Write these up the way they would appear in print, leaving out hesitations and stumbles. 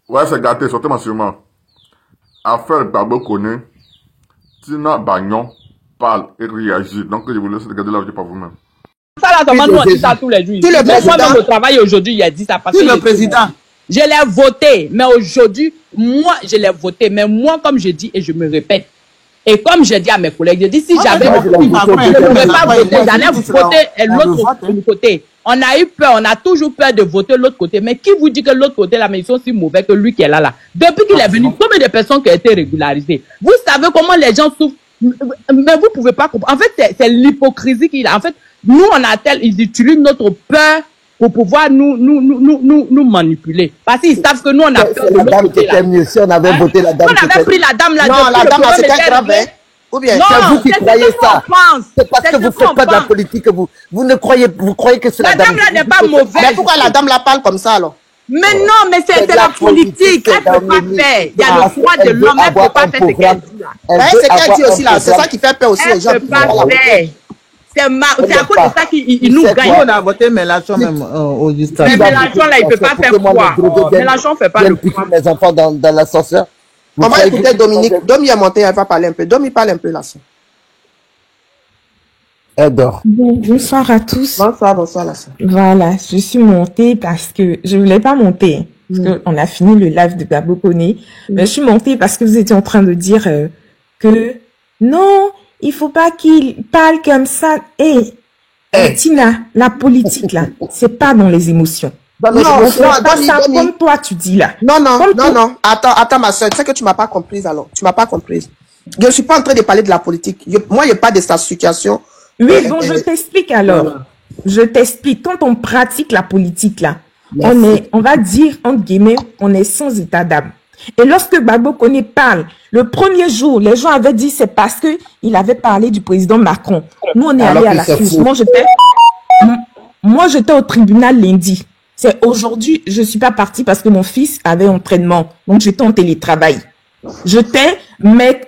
Ouais, c'est gâté, sortez-moi sûrement. Affaire Babo Koné, Tina Bagnon parle et réagit. Donc, je vous laisse regarder la vidéo par vous-même. Ça là, comment nous on dit ça tous les jours. Moi-même au travail aujourd'hui, il a dit ça parce que le président. Je l'ai voté, mais aujourd'hui, moi, je l'ai voté. Mais moi, comme je dis et je me répète, et comme je dis à mes collègues, je dis si j'avais voté, je ne pourrais pas voter, j'allais voter l'autre côté. On a eu peur, on a toujours peur de voter l'autre côté. Mais qui vous dit que l'autre côté, là, mais ils sont si mauvais que lui qui est là. Depuis qu'il est venu, combien de personnes qui ont été régularisées? Vous savez comment les gens souffrent? Mais vous pouvez pas comprendre. En fait, c'est l'hypocrisie qu'il a. En fait, nous, ils utilisent notre peur pour pouvoir nous manipuler. Parce qu'ils savent que nous, on a peur de la dame qui était mieux si on avait voté la dame. On avait pris la dame là. Non, la dame là, c'était grave, hein. Ou bien, c'est vous qui croyez ça. C'est parce que vous ne faites pas de la politique que vous ne croyez, vous croyez que c'est la dame. La dame là n'est pas mauvaise. Mais pourquoi la dame là parle comme ça alors? Mais non, mais c'est la politique. Elle ne peut pas faire. Il y a le droit de l'homme, elle ne peut pas faire ce qu'elle dit là. C'est qu'elle dit aussi là, c'est ça qui fait peur aussi aux gens. Elle ne peut pas faire. C'est à cause de ça qu'il nous gagne. On a voté Mélenchon même au Justin. Mais Mélenchon là, il ne peut pas faire quoi? Mélenchon ne fait pas le quoi. Les enfants dans l'ascenseur. On va écouter Dominique. Domi est monté, elle va parler un peu. Domi parle un peu là. Elle dort. Bonsoir à tous. Bonsoir là. Voilà, je suis montée parce que je voulais pas monter. Parce qu'on a fini le live de Babo Koné. Mais je suis montée parce que vous étiez en train de dire que non, il faut pas qu'il parle comme ça. Tina, la politique là, c'est pas dans les émotions. Non, ça comme toi tu dis là. Non. Attends ma soeur, tu sais que tu m'as pas comprise alors. Tu m'as pas comprise. Je suis pas en train de parler de la politique. Moi, il n'y a pas de sa situation. Oui, bon, je t'explique alors. Je t'explique. Quand on pratique la politique là, on va dire, entre guillemets, on est sans état d'âme. Et lorsque Babo Koné parle, le premier jour, les gens avaient dit c'est parce que il avait parlé du président Macron. Nous, on est allé à la source. Moi, j'étais au tribunal lundi. C'est aujourd'hui, je suis pas partie parce que mon fils avait entraînement. Donc, j'étais en télétravail. J'étais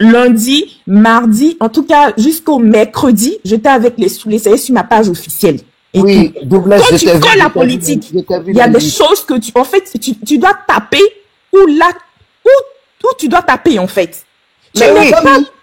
lundi, mardi, en tout cas, jusqu'au mercredi, j'étais avec les soulés, c'est sur ma page officielle. Et oui, quand tu fais la politique, il y a des choses que en fait, tu dois taper où tu dois taper, en fait. Mais oui,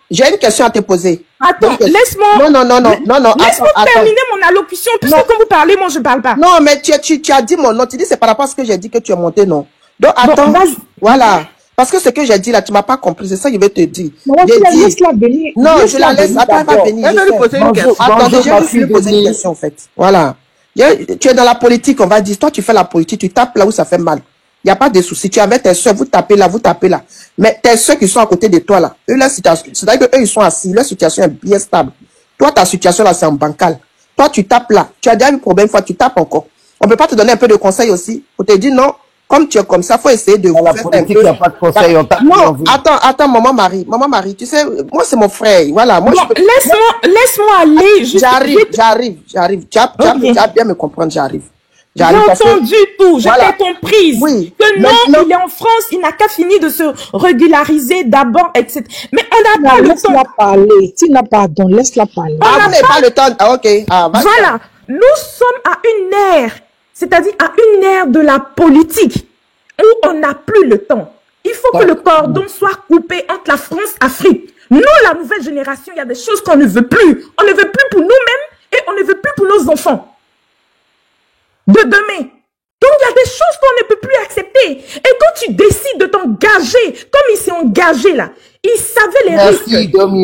j'ai une question à te poser. Attends, laisse-moi. Non. Laisse-moi terminer mon allocution, puisque quand vous parlez, moi, je parle pas. Non, mais tu as dit mon nom. Tu dis c'est par rapport à ce que j'ai dit que tu es monté, non? Donc, attends. Voilà. Parce que ce que j'ai dit là, tu m'as pas compris. C'est ça que je vais te dire. Laisse-la venir. Non, je la laisse. Attends, elle va venir. Elle va lui poser une question. Attendez, je vais lui poser une question, en fait. Voilà. Tu es dans la politique, on va dire. Toi, tu fais la politique, tu tapes là où ça fait mal. Il n'y a pas de souci. Tu es avec tes soeurs, vous tapez là. Mais tes soeurs qui sont à côté de toi là, eux, leur situation, c'est-à-dire qu'eux, ils sont assis, leur situation est bien stable. Toi, ta situation là, c'est en bancal. Toi, tu tapes là. Tu as déjà eu un problème, fois, tu tapes encore. On peut pas te donner un peu de conseils aussi. On te dit non, comme tu es comme ça, faut essayer de la politique, il n'y a pas de conseil. Non, attends, maman Marie, tu sais, moi, c'est mon frère. Voilà. Moi, laisse-moi aller. J'arrive. Tu as bien me comprendre, j'arrive. J'ai entendu tout, j'ai été comprise. Oui. Que non, il est en France, il n'a qu'à finir de se régulariser d'abord, etc. Mais on n'a pas le temps. Laisse-la parler. Tu n'as pas pardon, laisse-la parler. Vous n'avez pas le temps. Ah, ok. Voilà. Nous sommes à une ère, c'est-à-dire à une ère de la politique, où on n'a plus le temps. Il faut que le cordon soit coupé entre la France et l'Afrique. Nous, la nouvelle génération, il y a des choses qu'on ne veut plus. On ne veut plus pour nous-mêmes et on ne veut plus pour nos enfants. De demain. Donc, il y a des choses qu'on ne peut plus accepter. Et quand tu décides de t'engager, comme il s'est engagé là, il savait les risques.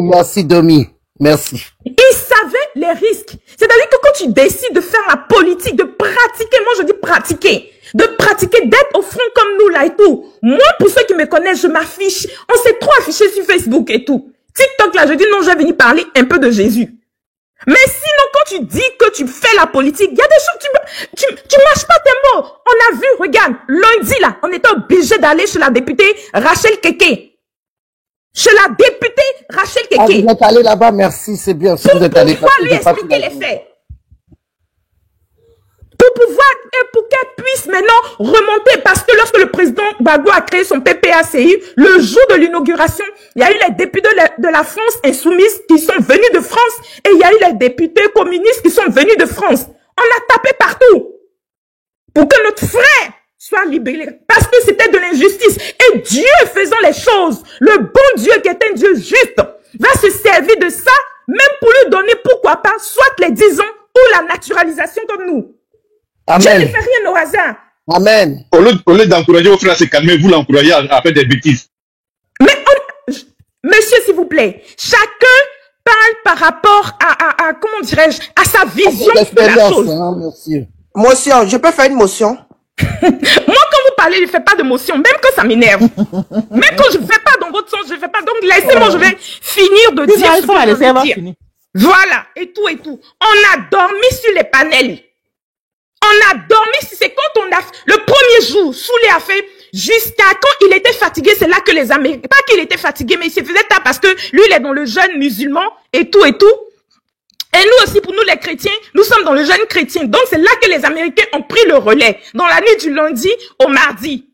Merci, Domi. Merci. Il savait les risques. C'est-à-dire que quand tu décides de faire la politique, de pratiquer, moi je dis pratiquer, d'être au front comme nous là et tout. Moi, pour ceux qui me connaissent, je m'affiche. On s'est trop affiché sur Facebook et tout. TikTok là, je dis non, je vais venir parler un peu de Jésus. Mais sinon, quand tu dis que tu fais la politique, il y a des choses, tu mâches pas tes mots. On a vu, regarde, lundi là, on était obligé d'aller chez la députée Rachel Keke. Chez la députée Rachel Keke. Ah, vous êtes allé là-bas, merci, c'est bien. Si vous êtes allé, pour pouvoir lui expliquer les faits. Pour qu'elle puisse maintenant remonter, parce que lorsque le président Gbagbo a créé son PPACI, le jour de l'inauguration, il y a eu les députés de la France insoumise qui sont venus de France et il y a eu les députés communistes qui sont venus de France. On a tapé partout pour que notre frère soit libéré, parce que c'était de l'injustice. justice. Et Dieu faisant les choses, le bon Dieu qui est un Dieu juste, va se servir de ça, même pour lui donner, pourquoi pas, soit les 10 ans ou la naturalisation comme nous. Amen. Je ne fais rien au hasard. Amen. Au lieu d'encourager vos frères à se calmer, vous l'encouragez à faire des bêtises. Mais, monsieur, s'il vous plaît, chacun parle par rapport à comment dirais-je, à sa vision de la chose. Hein, monsieur. Motion, je peux faire une motion? Moi, quand vous parlez, je ne fais pas de motion, même quand ça m'énerve. Même quand je ne fais pas dans votre sens, je ne fais pas. Donc, laissez-moi, je vais finir de dire ce que je veux dire. Voilà, et tout et tout. On a dormi sur les panels. On a dormi, c'est quand on a, le premier jour, Soulé a fait, jusqu'à quand il était fatigué, c'est là que les Américains, pas qu'il était fatigué, mais il se faisait tard parce que lui, il est dans le jeûne musulman, et tout et tout. Et nous aussi, pour nous les chrétiens, nous sommes dans le jeûne chrétien. Donc c'est là que les Américains ont pris le relais, dans la nuit du lundi au mardi.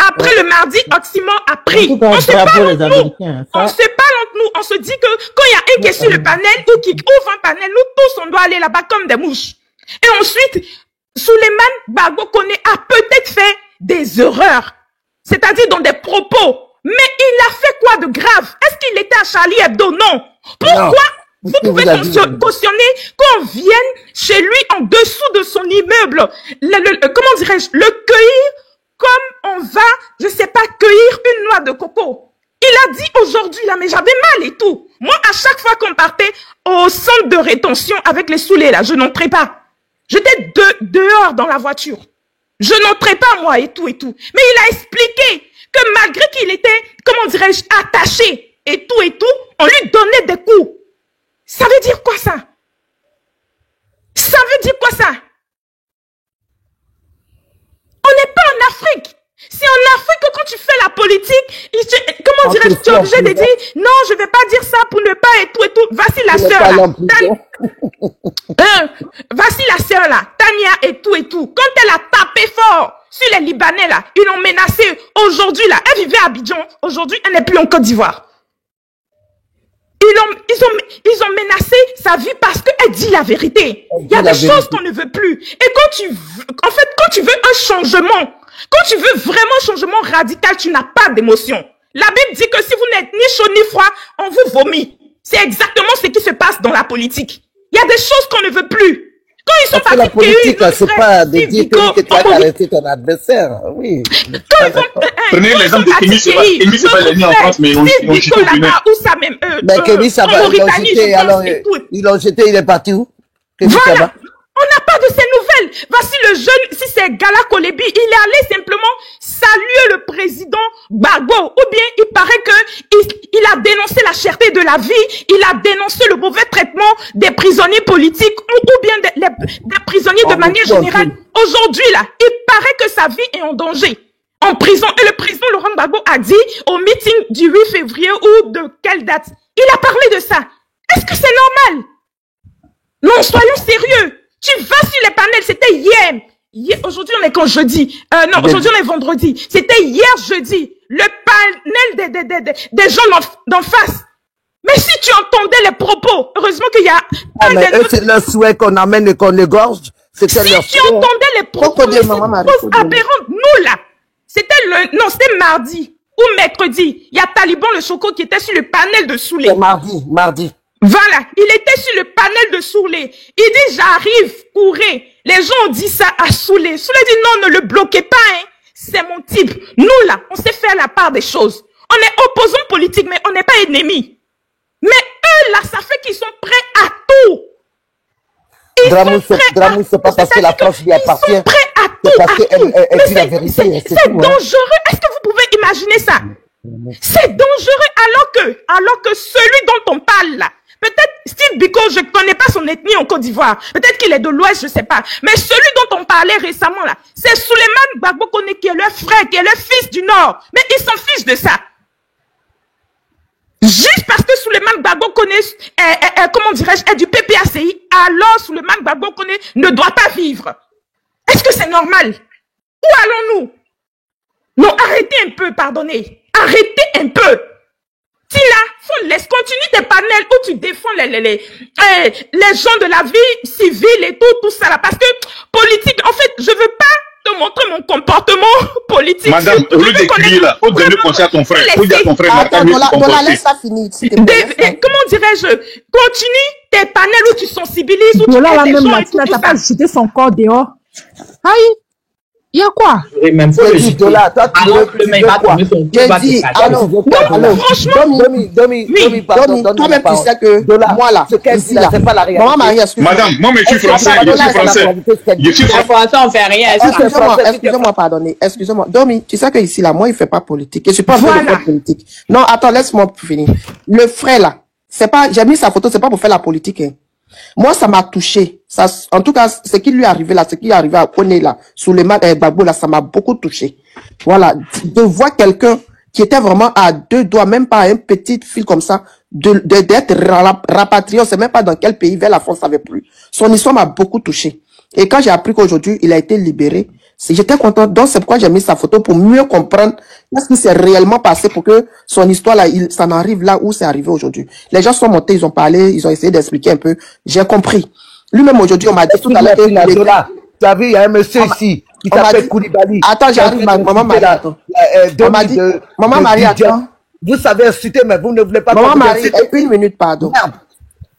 Après le mardi, Occident a pris. On se parle entre nous. On se parle entre nous. On se dit que quand il y a un qui est sur le panel ou qui ouvre un panel, nous tous, on doit aller là-bas comme des mouches. Et ensuite, Souleymane Gbagbo Koné a peut-être fait des erreurs, c'est-à-dire dans des propos. Mais il a fait quoi de grave? Est-ce qu'il était à Charlie Hebdo? Non. Pourquoi vous pouvez cautionner qu'on vienne chez lui en dessous de son immeuble, comment dirais-je, le cueillir comme on va, je sais pas, cueillir une noix de coco? Il a dit aujourd'hui là, mais j'avais mal et tout. Moi, à chaque fois qu'on partait au centre de rétention avec les Soulés là, je n'entrais pas. J'étais dehors dans la voiture. Je n'entrais pas, moi, et tout et tout. Mais il a expliqué que malgré qu'il était, comment dirais-je, attaché et tout, on lui donnait des coups. Ça veut dire quoi, ça? Ça veut dire quoi, ça? On n'est pas en Afrique. C'est en Afrique que quand tu fais la politique, comment dirais-je, tu es obligé de dire, non, je vais pas dire ça pour ne pas et tout. Voici la sœur là. Voici la sœur là, Tania et tout. Quand elle a tapé fort sur les Libanais là, ils l'ont menacée. Aujourd'hui là, elle vivait à Abidjan. Aujourd'hui, elle n'est plus en Côte d'Ivoire. Ils ont menacé sa vie parce qu'elle dit la vérité. Il y a des choses qu'on ne veut plus. Et quand tu veux un changement, quand tu veux vraiment un changement radical, tu n'as pas d'émotion. La Bible dit que si vous n'êtes ni chaud ni froid, on vous vomit. C'est exactement ce qui se passe dans la politique. Il y a des choses qu'on ne veut plus. Quand ils sont partis, la politique, c'est pas de dire que tu vas arrêter ton adversaire. Oui. Prenez l'exemple de Kémy, c'est pas l'ennemi en France, mais on chute au Bénin. Mais Kémy, ça va, ils l'ont jeté, il est parti où? Voilà. On n'a pas de ces nouvelles. Voici le jeune, si c'est Gala Kolebi, il est allé simplement saluer le président Gbagbo. Ou bien il paraît que il a dénoncé la cherté de la vie, il a dénoncé le mauvais traitement des prisonniers politiques ou bien des prisonniers de manière générale. Aujourd'hui là, il paraît que sa vie est en danger. En prison. Et le président Laurent Gbagbo a dit au meeting du 8 février ou de quelle date? Il a parlé de ça. Est-ce que c'est normal? Non, soyons sérieux. Tu vas sur les panels, c'était hier. Aujourd'hui, on est quand jeudi. Non, aujourd'hui, on est vendredi. C'était hier jeudi. Le panel des gens d'en face. Mais si tu entendais les propos, heureusement qu'il y a c'est leur souhait qu'on amène et qu'on égorge. Si tu entendais les propos, c'est une chose aberrante. Nous, là, c'était mardi ou mercredi. Il y a Taliban le Choco qui était sur le panel de Soulé. Mardi. Voilà, il était sur le panel de Soulé. Il dit, j'arrive, courez. Les gens ont dit ça à Soulé. Soulé dit, non, ne le bloquez pas, hein. C'est mon type. Nous, là, on sait faire la part des choses. On est opposants politiques, mais on n'est pas ennemis. Mais eux, là, ça fait qu'ils sont prêts à tout. Dramou, c'est pas parce que la France lui appartient. Ils sont prêts à tout. C'est parce qu'elle dit la vérité. C'est dangereux. Est-ce que vous pouvez imaginer ça? C'est dangereux alors que celui dont on parle là, peut-être Steve Biko, je ne connais pas son ethnie en Côte d'Ivoire. Peut-être qu'il est de l'Ouest, je ne sais pas. Mais celui dont on parlait récemment là, c'est Souleymane Gbagbo Koné qui est leur frère, qui est leur fils du Nord. Mais ils s'en fichent de ça. Juste parce que Souleymane Gbagbo Koné comment dirais-je, est du PPACI, alors Souleymane Gbagbo Koné ne doit pas vivre. Est-ce que c'est normal? Où allons-nous? Non, arrêtez un peu, pardonnez. Arrêtez un peu. Tina, continue tes panels où tu défends les gens de la vie civile et tout ça là. Parce que politique, en fait, je veux pas te montrer mon comportement politique. Madame, au lieu de crier là, faut donner conseil à ton frère. Faut dire à ton frère, attends, Dola, laisse ça finir. Comment dirais-je? Continue tes panels où tu sensibilises, où tu Dola, là aides les même, gens là, et tu tout n'as ça. pas jeté son corps dehors. Aïe, il y a quoi? Même pas le Dola, toi, tu veux quoi? J'ai dit, allô, Franchement, Domi, pardon, toi-même, tu sais que moi, là, ce qu'elle dit là, c'est pas la réalité. Maman Marie, excuse-moi. Madame, moi, mais je suis français. Je suis français. Je suis En français. français, on fait rien. Excusez-moi, pardonnez. Excusez-moi. Domi, tu sais que ici, là, moi, il fait pas politique. Je suis pas en train de faire politique. Non, attends, laisse-moi finir. Le frère, là, c'est pas, j'ai mis sa photo, c'est pas pour faire la politique, hein. Moi, ça m'a touché. Ça, en tout cas, ce qui lui est arrivé là, ce qui est arrivé à Kone là, Souleymane Gbagbo là, ça m'a beaucoup touché. Voilà. De voir quelqu'un qui était vraiment à deux doigts, même pas un petit fil comme ça, d'être rapatrié, on sait même pas dans quel pays, vers la France, ça savait plus. Son histoire m'a beaucoup touché. Et quand j'ai appris qu'aujourd'hui, il a été libéré, j'étais content. Donc, c'est pourquoi j'ai mis sa photo pour mieux comprendre ce qui s'est réellement passé pour que son histoire là, ça en arrive là où c'est arrivé aujourd'hui. Les gens sont montés, ils ont parlé, ils ont essayé d'expliquer un peu. J'ai compris. Lui-même aujourd'hui, on m'a dit tout à l'heure que tu as vu, il y a un monsieur ici qui s'appelle Koulibaly. Attends, j'arrive, maman Marie. On m'a dit, maman Marie, attends. Vous savez insulter, mais vous ne voulez pas. Maman Marie, une minute, pardon.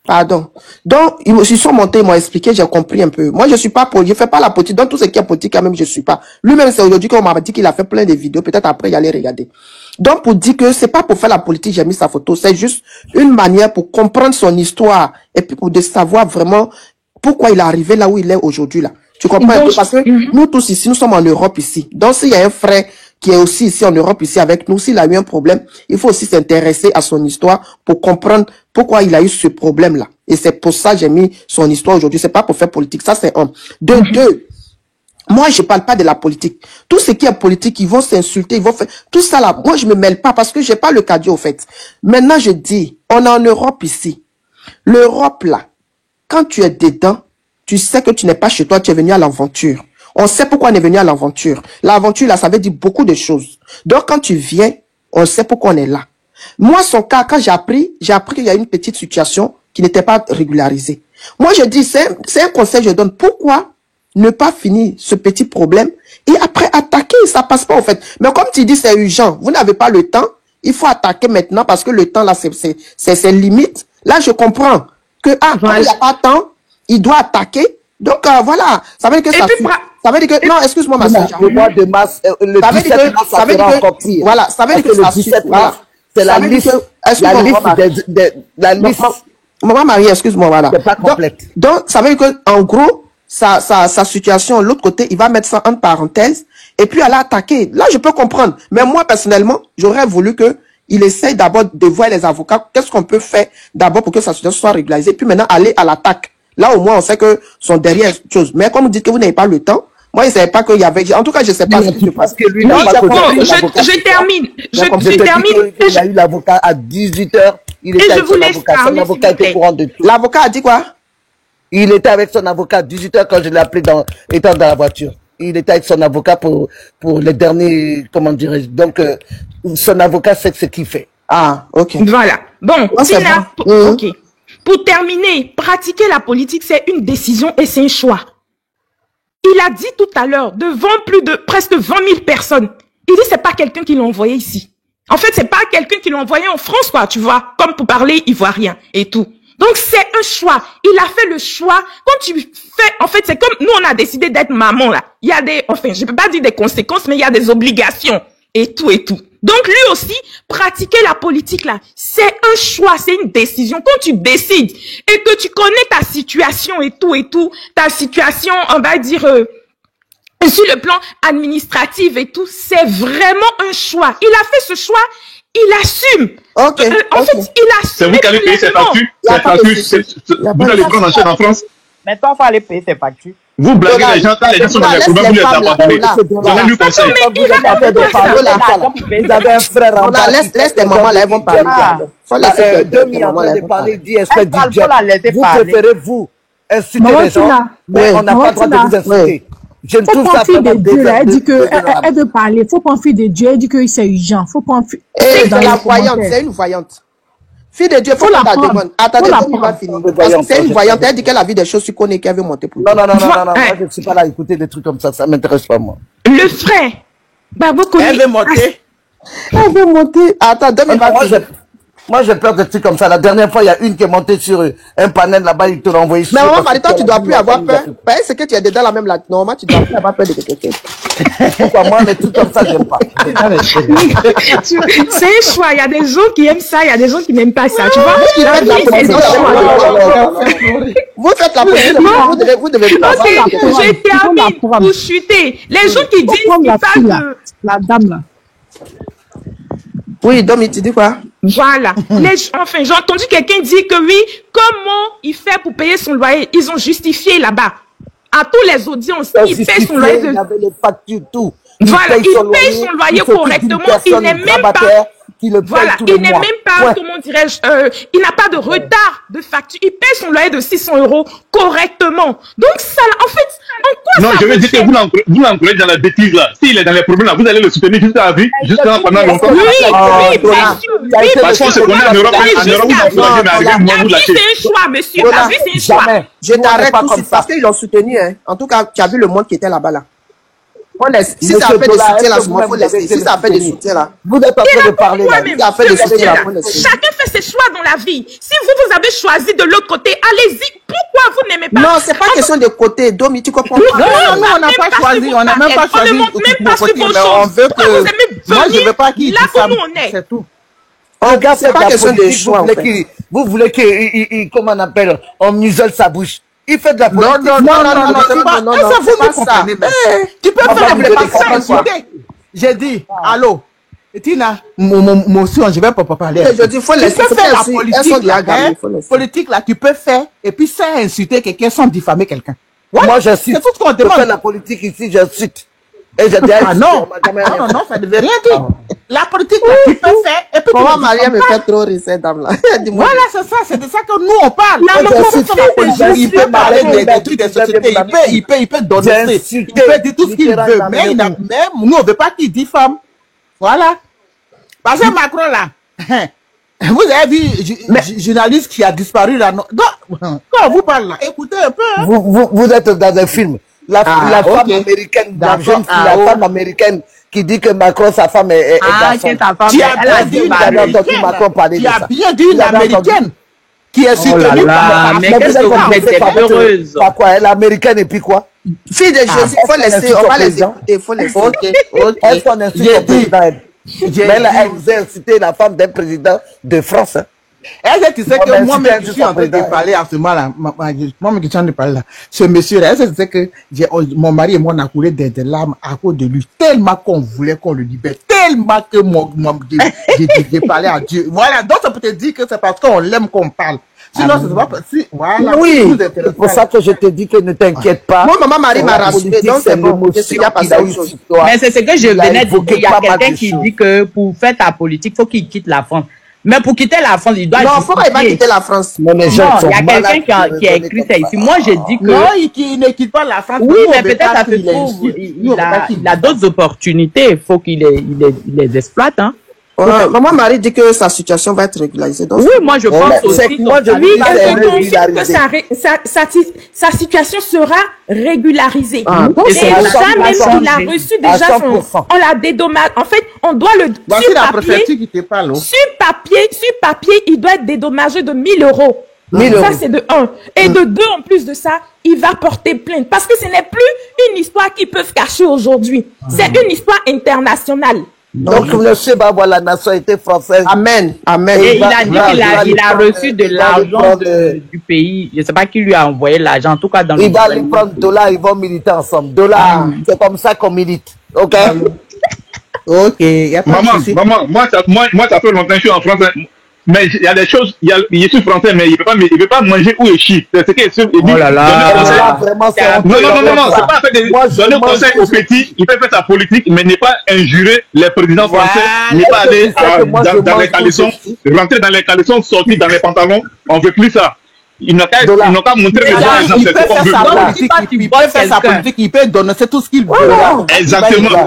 Pardon. Donc, ils sont montés, ils m'ont expliqué, j'ai compris un peu. Moi, je suis pas politique, je fais pas la politique. Donc, tout ce qui est politique, quand même, je suis pas. Lui-même, c'est aujourd'hui qu'on m'a dit qu'il a fait plein de vidéos. Peut-être après, il allait regarder. Donc, pour dire que c'est pas pour faire la politique, j'ai mis sa photo. C'est juste une manière pour comprendre son histoire. Et puis, pour de savoir vraiment pourquoi il est arrivé là où il est aujourd'hui, là. Tu comprends un peu? Parce que nous tous ici, nous sommes en Europe ici. Donc, s'il y a un frère qui est aussi ici en Europe, ici avec nous, s'il a eu un problème, il faut aussi s'intéresser à son histoire pour comprendre pourquoi il a eu ce problème-là. Et c'est pour ça que j'ai mis son histoire aujourd'hui. C'est pas pour faire politique. Ça, c'est un. Deux, moi, je parle pas de la politique. Tout ce qui est politique, ils vont s'insulter, ils vont faire, tout ça là, moi, je me mêle pas parce que j'ai pas le cadio, au fait. Maintenant, je dis, on est en Europe ici. L'Europe là, quand tu es dedans, tu sais que tu n'es pas chez toi, tu es venu à l'aventure. On sait pourquoi on est venu à l'aventure. L'aventure, là, ça veut dire beaucoup de choses. Donc, quand tu viens, on sait pourquoi on est là. Moi, son cas, quand j'ai appris qu'il y a une petite situation qui n'était pas régularisée. Moi, je dis, c'est un conseil que je donne. Pourquoi ne pas finir ce petit problème et après attaquer? Ça passe pas, en fait. Mais comme tu dis, c'est urgent. Vous n'avez pas le temps. Il faut attaquer maintenant parce que le temps, là, c'est limite. Là, je comprends que, comme il n'y a pas de temps, il doit attaquer. Donc, voilà. Ça veut dire que ça veut dire que, non, excuse-moi, ma soeur. Le mois de mars, le 17 mars, ça sera encore pire. Voilà, ça veut dire que le 17 mars, c'est la liste, la liste. Maman Marie, excuse-moi, voilà. C'est pas complète. Donc, ça veut dire que, en gros, sa situation, l'autre côté, il va mettre ça entre parenthèses, et puis aller attaquer. Là, je peux comprendre. Mais moi, personnellement, j'aurais voulu que il essaye d'abord de voir les avocats. Qu'est-ce qu'on peut faire d'abord pour que sa situation soit régularisée, puis maintenant aller à l'attaque. Là, au moins, on sait que sont derrière chose. Mais comme vous dites que vous n'avez pas le temps, moi, je ne savais pas qu'il y avait... En tout cas, je ne sais pas ce qui se passe. Je termine. Il a eu l'avocat à 18h. Il était avec son avocat. Son avocat était au courant de tout. L'avocat a dit quoi? Il était avec son avocat à 18h quand je l'ai appelé étant dans la voiture. Il était avec son avocat pour les derniers... Comment dirais-je? Donc, son avocat sait ce qu'il fait. Ah, ok. Voilà. Bon, Tina, ok. Pour terminer, pratiquer la politique, c'est une décision et c'est un choix. Il a dit tout à l'heure, devant plus de presque 20 000 personnes, il dit c'est pas quelqu'un qui l'a envoyé ici. En fait, c'est pas quelqu'un qui l'a envoyé en France, quoi, tu vois, comme pour parler ivoirien et tout. Donc, c'est un choix. Il a fait le choix. Quand tu fais, en fait, c'est comme nous, on a décidé d'être maman, là. Il y a des, enfin, je peux pas dire des conséquences, mais il y a des obligations et tout et tout. Donc, lui aussi, pratiquer la politique, là, c'est un choix, c'est une décision. Quand tu décides et que tu connais ta situation et tout, ta situation, on va dire, sur le plan administratif et tout, c'est vraiment un choix. Il a fait ce choix, il assume. Ok. En fait, il assume. C'est vous qui allez payer ces factures. Ces factures, vous allez prendre en chaîne en France. Maintenant, il faut aller payer ses factures. Vous blaguez les gens, quand les gens sont dans les problèmes, vous les abandonnez. Donnez lui conseil. Vous avez un frère en bas. Laisse tes mamans là, elles vont parler. Demi en train de parler, dit espèce d'idiot. Vous préférez vous insulter les gens, mais on n'a pas le droit de vous insulter. Je ne trouve ça pas Dieu, là, elle dit qu'elle veut parler. Faut prendre fille de Dieu. Elle dit que c'est urgent. Faut prendre fille. C'est la voyante, c'est une voyante. Fille de Dieu, faut la demande. Attendez, la on va finir. Parce que c'est une voyante, elle dit qu'elle a vu des choses sur Koné qu'elle veut monter pour Non, moi je ne suis pas là à écouter des trucs comme ça ne m'intéresse pas moi. Le frère, Babo Koné. Elle veut monter. Elle veut monter. Attends, Moi, j'ai peur de trucs comme ça. La dernière fois, il y a une qui est montée sur un panel là-bas, il te l'a envoyé. Mais maman, toi, tu dois plus avoir peur. Parce que tu es dedans la même là. Normalement, tu dois plus avoir peur de quelqu'un. Pourquoi moi, les trucs comme ça, j'aime pas. C'est un choix. Il y a des gens qui aiment ça, il y a des gens qui n'aiment pas ça. Tu vois? Vous faites la politique. Vous devez pas. Ok, je termine pour chuter. Les gens qui disent qu'ils parlent de... La dame là. Oui, Domi, tu dis quoi? Voilà. Enfin, j'ai entendu quelqu'un dire que oui, comment il fait pour payer son loyer? Ils ont justifié là-bas. À tous les audiences, il paye son loyer. Il avait les factures, tout. Voilà, il paye son loyer correctement. Il n'est même pas... Voilà, il n'est même pas, comment dirais-je, il n'a pas de retard de facture. Il paye son loyer de 600 € correctement. Donc, ça, en fait, en quoi non, ça je veux dire que vous l'encouragez dans la bêtise, là. S'il est dans les problèmes, là, vous allez le soutenir jusqu'à la vie, jusqu'à pendant longtemps. Oui, bien sûr. Parce qu'on se connaît en Europe, vous encouragez, mais arrivez, moi, vous lâchez. C'est un choix, monsieur. La vie, c'est un choix. Je t'arrête tout de suite parce qu'ils l'ont soutenu. Hein. En tout cas, tu as vu le monde qui était là-bas, là. Si ça fait des soutiens là, faut laisser. Si ça fait des soutiens là. Vous êtes en train de parler là. Si ça fait des soutiens là, faut laisser. Chacun fait ses choix dans la vie. Si vous avez choisi de l'autre côté, allez-y. Pourquoi vous n'aimez pas? Non, c'est pas question de côté. Domi, tu comprends? Non, on n'a pas choisi. On n'a même pas choisi. On ne monte même pas sur vos on choses. veut que. Moi, je veux pas qu'il là où nous on est. C'est tout. Regarde, c'est pas question de choix. Vous voulez que, comment on appelle, on muselle sa bouche. Il fait de la politique. Non, c'est pas ça. Tu peux faire des politiques. J'ai dit, allô, Tina, moi aussi, je vais pas parler. Je dis, faut laisser. Tu peux faire la politique là, tu peux faire, et puis sans insulter quelqu'un, sans diffamer quelqu'un. Moi, j'incite. C'est tout ce qu'on demande. Je fais la politique ici, j'incite. Et j'ai dit, non, ça ne veut rien dire. La politique, là, tu peux faire, et puis comment Maria me fait trop rire, cette dame-là? Voilà, c'est de ça que nous, on parle. Il peut parler des trucs des sociétés, il peut donner, il peut dire tout ce qu'il veut, mais nous, on ne veut pas qu'il diffame. Voilà. Parce que Macron, là, vous avez vu, journaliste qui a disparu là, quand on vous parle là, écoutez un peu. Vous êtes dans un film. La femme américaine, la femme américaine qui dit que Macron, sa femme est garçon. Tu as bien dit une américaine qui est soutenue par mais qu'est-ce que vous êtes heureuse? Quoi, elle est américaine et puis quoi? Fille de Jésus, il faut laisser, on va les écouter, il faut laisser. Ok. Est-ce qu'on insulte le président? Mais elle vous a incité la femme d'un président de France. Est-ce que tu sais que moi-même, je suis en train de parler en ce moment-là, moi-même qui suis en train de parler là, ce monsieur-là, est-ce que tu sais que mon mari et moi, on a coulé des larmes à cause de lui, tellement qu'on voulait qu'on le libère, tellement que j'ai parlé à Dieu. Voilà, donc ça peut te dire que c'est parce qu'on l'aime qu'on parle. Sinon, c'est pas possible. Voilà. Oui, c'est pour ça que je te dis que ne t'inquiète pas. Moi, maman Marie m'a rassuré, donc c'est bon. Je suis là parce que mais c'est ce que je venais de dire. Il y a quelqu'un qui dit que pour faire ta politique, il faut qu'il quitte la France. Mais pour quitter la France, il doit... Non, faut pas il va quitter la France. Non, il y a quelqu'un qui a écrit ça ici. Moi, j'ai dit que... Non, il ne quitte pas la France. Oui, mais peut-être ça se trouve, il a d'autres opportunités. Il faut qu'il les exploite, hein. Maman Marie dit que sa situation va être régularisée. Donc oui, moi je pense aussi. Moi je dis que sa situation sera régularisée. Et ça, même s'il a reçu déjà on l'a dédommagé. En fait, on doit le sur papier, il doit être dédommagé de 1 000 €. Ça, c'est de 1. Et de 2, en plus de ça, il va porter plainte. Parce que ce n'est plus une histoire qu'ils peuvent cacher aujourd'hui. C'est une histoire internationale. Donc, le Chebaba, la nationalité française. Amen. Amen. Et il a dit qu'il a reçu de l'argent du pays. Je ne sais pas qui lui a envoyé l'argent. En tout cas, dans il va lui prendre $, ils vont militer ensemble. $, c'est comme ça qu'on milite. OK? OK. Maman, moi, ça fait longtemps que je suis en France. Mais il y a des choses, je suis français, mais il ne peut pas manger où il chie. C'est ce qui est sûr. Oh là là. Non, c'est pas fait de donner conseil aux petits. Il peut faire sa politique, mais n'est pas injurer les présidents français, n'est pas aller dans les caleçons, rentrer dans les caleçons, sortir dans les pantalons. On ne veut plus ça. Ils n'ont qu'à montrer les gens. Il peut faire sa politique, il peut donner tout ce qu'il veut. Exactement.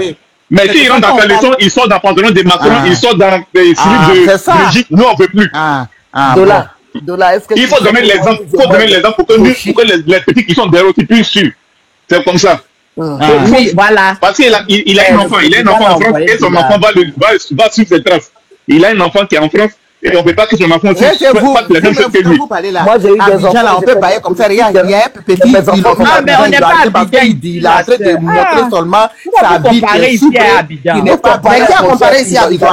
Mais s'ils rentrent dans caleçon, ils sortent dans le pantalon de Macron, ils sortent dans les slips de Brigitte, nous on ne peut plus. Dola, est-ce que il faut donner l'exemple. Il faut donner l'exemple pour que les petits qui sont derrière aussi puissent suivre. C'est comme ça. Oui, voilà. Parce qu'il a un enfant. Il a un enfant en France et son enfant va suivre ses traces. Il a un enfant qui est en France. Et on ne peut pas que son enfant fasse les mêmes choses que lui. Moi, j'ai eu des enfants. On peut parler comme ça, regarde, il y a un petit. Non, mais on n'est pas à Abidjan. Il a en train de montrer seulement sa vie. Comparer ici à Abidjan. Il n'est pas Mais qui a comparé ici à Abidjan?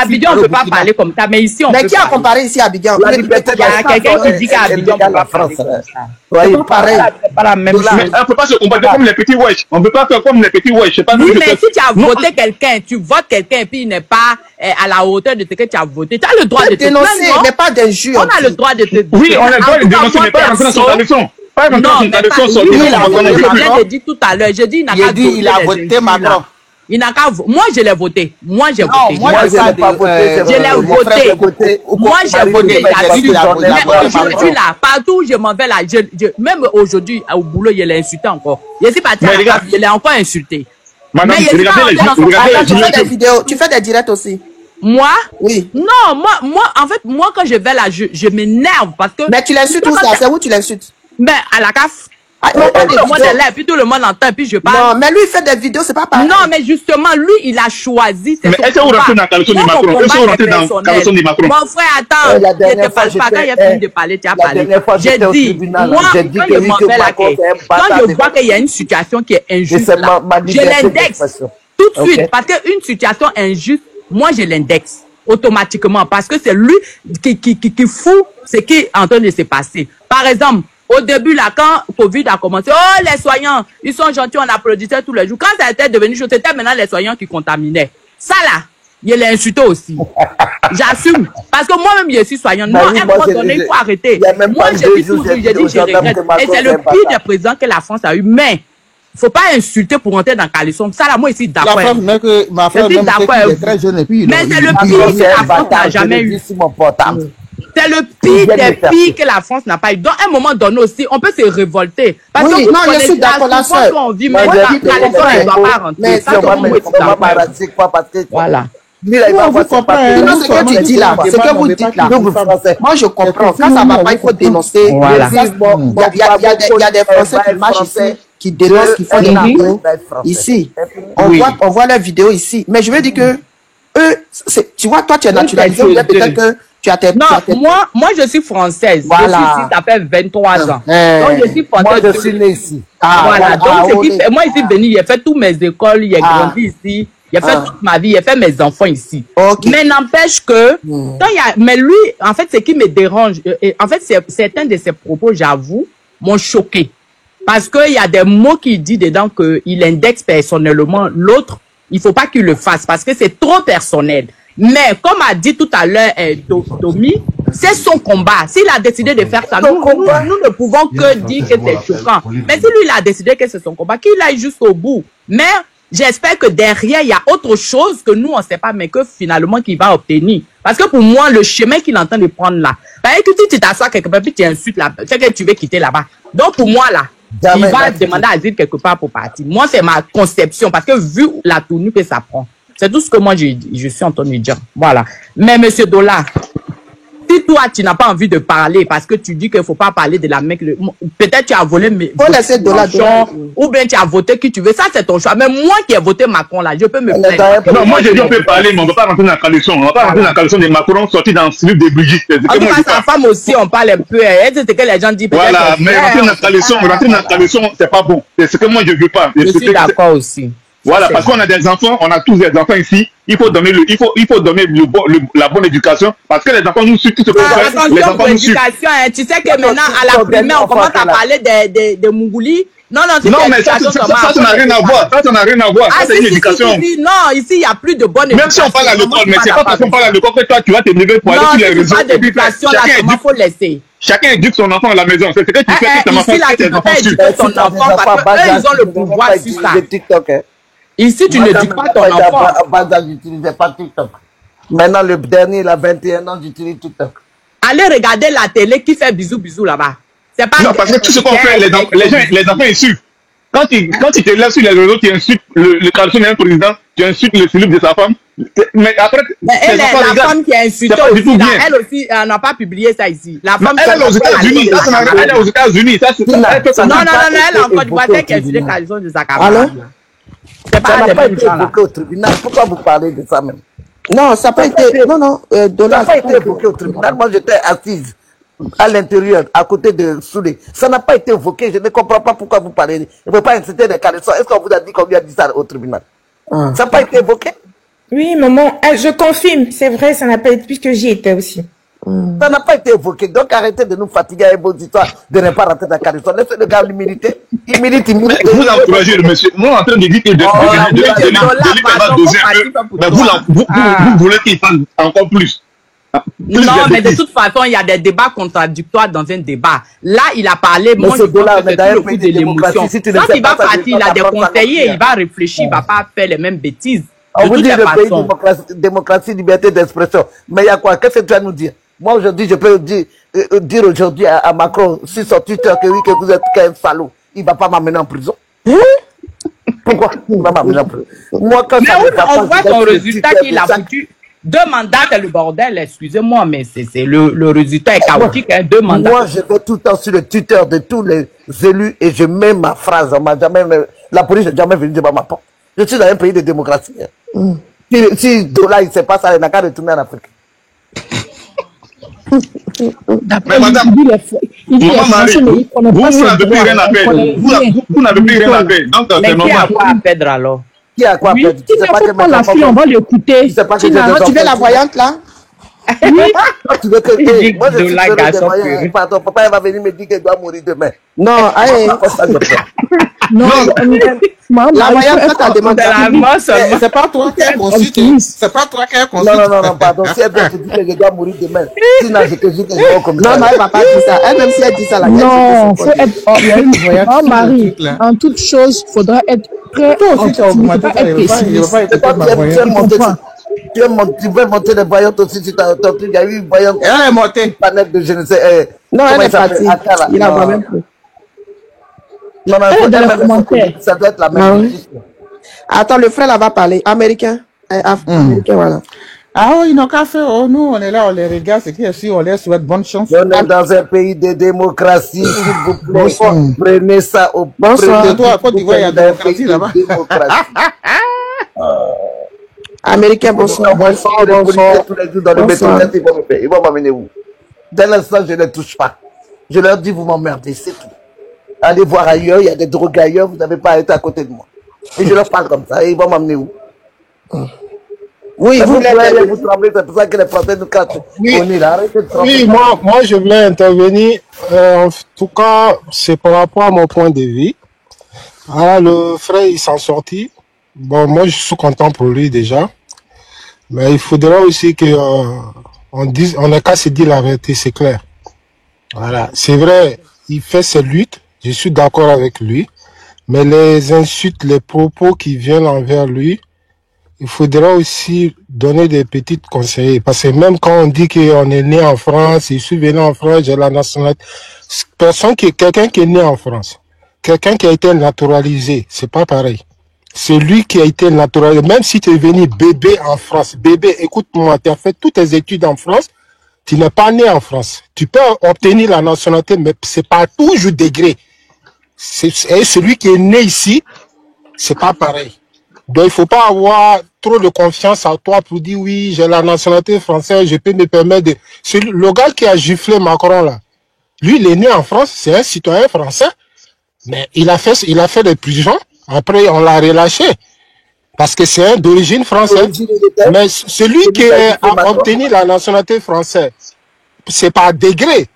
Abidjan, on ne peut pas parler comme ça, mais ici, on peut. Mais qui a comparé ici à Abidjan? Il y a quelqu'un qui dit qu'à Abidjan, on ne peut pas parler comme ça. C'est pareil. C'est pas la même chose. Mais on ne peut pas se comparer comme les petits wesh. On ne peut pas faire comme les petits wesh. Oui, mais si tu as voté quelqu'un, tu votes quelqu'un et puis il n'est pas à la hauteur de ce que tu as voté, tu as le droit de te dénoncer, plaindre, mais pas d'injure. On a le droit de te oui, on a le droit de dénoncer, mais pas rentrer dans son tradition. Pas rentrer dans son tradition. Je dit tout à l'heure, je dis il a voté Macron. Il n'a qu'à moi je l'ai voté. Moi j'ai voté. Moi je n'ai pas voté. Je l'ai voté. Moi j'ai voté. Mais aujourd'hui là, partout où je m'en vais là, même aujourd'hui au boulot, il l'a insulté encore. Je suis parti à la table, il l'a encore insulté. Madame, tu fais des directs aussi. Moi? Oui. Non, moi, quand je vais là, je m'énerve parce que. Mais tu l'insultes où ça? C'est où tu l'insultes? Mais à la CAF. Tout le monde est là, et puis tout le monde entend, et puis je parle. Non, mais lui, il fait des vidéos, c'est pas pareil. Non, mais justement, lui, il a choisi. Mais est-ce que vous rentrez dans la coalition de Macron? Est-ce que vous rentrez dans la coalition de Macron? Mon frère, attends, je ne te parle pas. Quand il a fini de parler, tu as parlé. J'ai dit, moi, quand je m'en vais là, quand je vois qu'il y a une situation qui est injuste, je l'indexe tout de suite. Parce qu'une situation injuste, moi, je l'indexe automatiquement. Parce que c'est lui qui fout ce qui est en train de se passer. Par exemple, au début, là, quand Covid a commencé, oh, les soignants, ils sont gentils, on applaudissait tous les jours. Quand ça était devenu chaud, c'était maintenant les soignants qui contaminaient. Ça, là, il l'a insulté aussi. J'assume. Parce que moi-même, je suis soignant. Non, à un moment donné, il faut arrêter. Moi, j'ai dit toujours, j'ai dit, je regrette. Et c'est le pire des présidents que la France a eu. Mais, il ne faut pas insulter pour rentrer dans Calisson. Ça, là, moi, ici, d'accord. Ma frère, même est très jeune et puis. Mais c'est le pire que la France n'a jamais eu. C'est le pire des pires que la France n'a pas eu. Donc, à un moment donné aussi, on peut se révolter. Parce oui, que non, je suis d'accord là, ça. On vit, mais Calisson, il ne doit pas rentrer. Mais ça, voilà. Vous comprenez. Ce que tu dis là, ce que vous dites là, moi je comprends. Quand ça ne va pas, il faut dénoncer. Voilà. Il y a des Français qui marchent ici, qui dénoncent, qui font des vidéos. Ici, on voit leurs vidéos ici. Mais je veux dire que eux, tu vois, toi tu es naturalisé, peut-être que tu as tes... Non, moi je suis française. Voilà. Je suis ici, ça fait 23 ans. Donc je suis française. Moi je suis né ici. Voilà. Donc moi ici venu, j'ai fait toutes mes écoles, j'ai grandi ici. Il a fait toute ma vie, il a fait mes enfants ici. Okay. Mais n'empêche que, mais lui, en fait, ce qui me dérange, en fait, certains de ses propos, j'avoue, m'ont choqué. Parce qu'il y a des mots qu'il dit dedans qu'il indexe personnellement. L'autre, il faut pas qu'il le fasse parce que c'est trop personnel. Mais comme a dit tout à l'heure Domi, c'est son combat. S'il a décidé de faire ça, nous ne pouvons que dire que c'est choquant. Mais si lui, il a décidé que c'est son combat, qu'il aille jusqu'au bout. Mais j'espère que derrière, il y a autre chose que nous, on ne sait pas, mais que finalement, qu'il va obtenir. Parce que pour moi, le chemin qu'il est en train de prendre là, parce que si tu t'assois quelque part, puis tu insultes là, c'est que tu veux quitter là-bas. Donc pour moi là, il va demander asile quelque part pour partir. Moi, c'est ma conception, parce que vu la tournure que ça prend, c'est tout ce que moi, je suis en train de dire. Voilà. Mais monsieur Dola, si toi, tu n'as pas envie de parler parce que tu dis qu'il ne faut pas parler de la mec, peut-être tu as volé mes ou bien tu as voté qui tu veux, ça c'est ton choix. Mais moi qui ai voté Macron là, je peux me plaindre. Non, moi j'ai dit on peut parler, mais on ne va pas rentrer dans la coalition. On ne va pas rentrer dans la coalition de Macron sorti dans le livre de Brigitte. En tout cas, sa femme aussi, on parle un peu. C'est ce que les gens disent. Voilà, mais rentrer dans la coalition, c'est pas bon. C'est ce que moi je ne veux pas. Je suis d'accord aussi. Voilà, parce qu'on a des enfants, on a tous des enfants ici. Il faut donner la bonne éducation, parce que les enfants nous suivent tout ce qu'on fait. Attention pour l'éducation, tu sais que maintenant à la primaire on commence à parler de Mougouli. Non, mais ça n'a rien à voir. Ça n'a rien à voir. C'est une éducation. Non, ici il n'y a plus de bonne éducation. Même si on parle à l'école, mais c'est pas parce qu'on parle à l'école que toi tu vas te lever pour aller sur les réseaux. Non, d'éducation là, comment faut laisser. Chacun éduque son enfant à la maison. C'est ce que tu fais que ton enfant éduque son enfant parce qu'eux ils ont le pouvoir sur ça. Ici, tu n'éduques pas ton enfant. Je n'utilisais pas TikTok. Maintenant, le dernier, il a 21 ans, j'utilise TikTok. Allez regarder la télé qui fait bisous là-bas. C'est pas. Non, parce que tout ce qu'on fait, les enfants, ils suivent. quand tu te lèves sur les réseaux, tu insultes le coalition d'un président, tu insultes le Philippe de sa femme. Mais après, elle est la femme qui a insulté aussi, là, elle aussi, elle n'a pas publié ça ici. La femme elle est aux États-Unis. Elle est aux États-Unis. Non, elle est en Côte d'Ivoire, qui a insulté la coalition de sa camarade. Ça n'a pas été évoqué au tribunal. Pourquoi vous parlez de ça même? Non, ça n'a pas été. Non, ça n'a pas été évoqué au tribunal. Moi, j'étais assise à l'intérieur, à côté de Soulé. Ça n'a pas été évoqué. Je ne comprends pas pourquoi vous parlez. Il ne faut pas inciter des caressons. Est-ce qu'on vous a dit qu'on lui a dit ça au tribunal? Ça n'a pas été évoqué? Oui, maman, je confirme. C'est vrai, ça n'a pas été, puisque j'y étais aussi. Ça n'a pas été évoqué. Donc arrêtez de nous fatiguer avec vos histoires de ne pas rentrer dans la caressons. Laissez le gars l'humilité. Il milite. Vous encouragez le monsieur. Moi, en train de dire qu'il de mais vous voulez qu'il fasse encore plus. Non, mais de toute façon, il y a des débats contradictoires dans un débat. Là, il a parlé, moi, je pense que c'est tout le coup de l'émotion. Quand il va partir, il a des conseillers, il va réfléchir, il ne va pas faire les mêmes bêtises. On vous dit le pays démocratie, liberté d'expression. Mais il y a quoi? Qu'est-ce que tu vas nous dire? Moi, aujourd'hui, je peux dire aujourd'hui à Macron, sur son Twitter, que oui, que vous êtes qu'un salaud. Il ne va pas m'amener en prison. Pourquoi? Il ne va m'amener en prison. Moi, quand on voit son résultat qu'il a foutu. 2 mandats, c'est le bordel, excusez-moi, mais c'est le résultat est chaotique, hein, 2 mandats. Moi, je vais tout le temps sur le Twitter de tous les élus et je mets ma phrase. La police n'est jamais venue devant ma porte. Je suis dans un pays de démocratie. Hein. Si Dola, il ne sait pas ça, il n'a qu'à retourner en Afrique. Mais madame, vous n'avez plus rien à faire. Vous n'avez plus rien à faire. Donc, c'est normal. Qui a quoi à perdre alors? Qui a quoi à perdre? Tu sais pas que la fille, on va l'écouter. Tu veux la voyante là? Oui. Tu veux que moi je suis de voyant. Pardon, papa va venir me dire qu'elle doit mourir demain. Non, allez. Non, la voyante, quand t'as demandé c'est pas toi qui as conçu. C'est pas toi qui as conçu. Non, pardon. Si elle vient te dire que je dois mourir demain, sinon je te dis que je vais comme ça. Non, elle va pas dire ça. Elle, même si elle dit ça, la non, faut être. Oh, Marie, en toute chose, faudra être prêt. Toi aussi, tu as augmenté. Tu veux monter les voyantes aussi si ton truc. Il y a eu une voyante. Elle est montée. Panel de je ne sais. Non, elle est partie. Il a vraiment plus. Non, ça doit être la même chose. Attends, le frère là va parler. Américain. Américain, voilà. Ah oui, ils n'ont qu'à faire. Oh, nous, on est là, on les regarde. C'est qui est sûr, on leur souhaite bonne chance. On est dans un pays de démocratie, s'il vous plaît. Prenez ça au bonsoir. Toi, à Côte d'Ivoire, il y a démocratie là-bas. Américain, bonsoir. Bonsoir. Tous les jours dans le métro, ils vont m'amener où? Dès l'instant, je ne les touche pas. Je leur dis, vous m'emmerdez, c'est tout. Allez voir ailleurs, il y a des drogues ailleurs, vous n'avez pas à être à côté de moi. Et je leur parle comme ça, et ils vont m'amener où? Oui, vous tremblez, c'est pour ça que les Français nous cachent. Oui, moi, je voulais intervenir. En tout cas, c'est par rapport à mon point de vue. Ah, le frère, il s'en sortit. Bon, moi, je suis content pour lui déjà. Mais il faudra aussi que on n'a qu'à se dire la vérité, c'est clair. Voilà, c'est vrai, il fait ses luttes. Je suis d'accord avec lui. Mais les insultes, les propos qui viennent envers lui, il faudra aussi donner des petits conseils. Parce que même quand on dit qu'on est né en France, je suis venu en France, j'ai la nationalité. Quelqu'un qui est né en France, quelqu'un qui a été naturalisé, c'est pas pareil. C'est lui qui a été naturalisé. Même si tu es venu bébé en France, bébé, écoute-moi, tu as fait toutes tes études en France, tu n'es pas né en France. Tu peux obtenir la nationalité, mais c'est pas toujours degré. Et celui qui est né ici, c'est pas pareil. Donc il faut pas avoir trop de confiance en toi pour dire oui, j'ai la nationalité française, je peux me permettre de... Le gars qui a giflé Macron là, lui il est né en France, c'est un citoyen français, mais il a fait des prisons, après on l'a relâché. Parce que c'est d'origine française. Mais celui qui a obtenu la nationalité française, c'est par degré.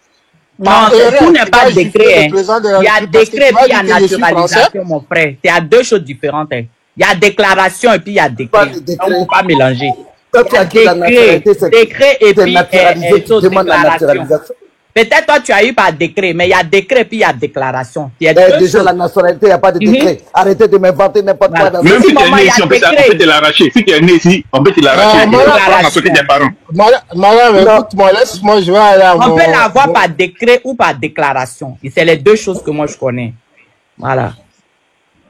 Non, tout n'est pas décret. Il y a décret et puis il y a naturalisation, mon frère. Il y a 2 choses différentes. Il y a déclaration et puis il y a décret. On ne peut pas mélanger. Décret et puis déclaration. Peut-être toi tu as eu par décret, mais il y a décret et puis il y a déclaration. Déjà la nationalité, il n'y a pas de décret. Arrêtez de m'inventer n'importe quoi. Même si tu es né ici, on peut te l'arracher. Si tu es né ici, on peut te l'arracher. Madame, écoute-moi, laisse-moi, je vais aller à on peut l'avoir par décret ou par déclaration. Et c'est les 2 choses que moi je connais. Voilà.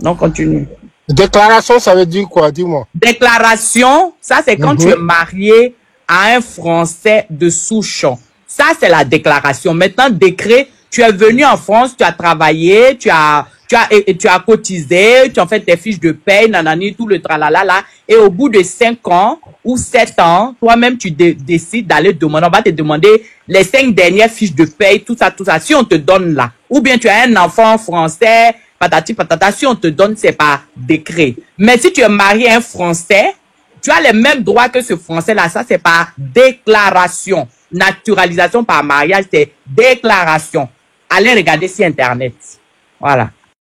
Non, continue. Déclaration, ça veut dire quoi? Dis-moi. Déclaration, ça c'est quand tu es marié à un Français de souche. Ça, c'est la déclaration. Maintenant, décret, tu es venu en France, tu as travaillé, tu as cotisé, tu as fait tes fiches de paye, nanani, tout le tralala là. Et au bout de 5 ans ou 7 ans, toi-même, tu décides d'aller demander. On va te demander les 5 dernières fiches de paye, tout ça. Si on te donne là. Ou bien tu as un enfant français, patati patata, si on te donne, c'est par décret. Mais si tu es marié à un Français, tu as les mêmes droits que ce Français-là. Ça, c'est par déclaration. Naturalisation par mariage, c'est déclaration. Allez regarder sur Internet. Voilà.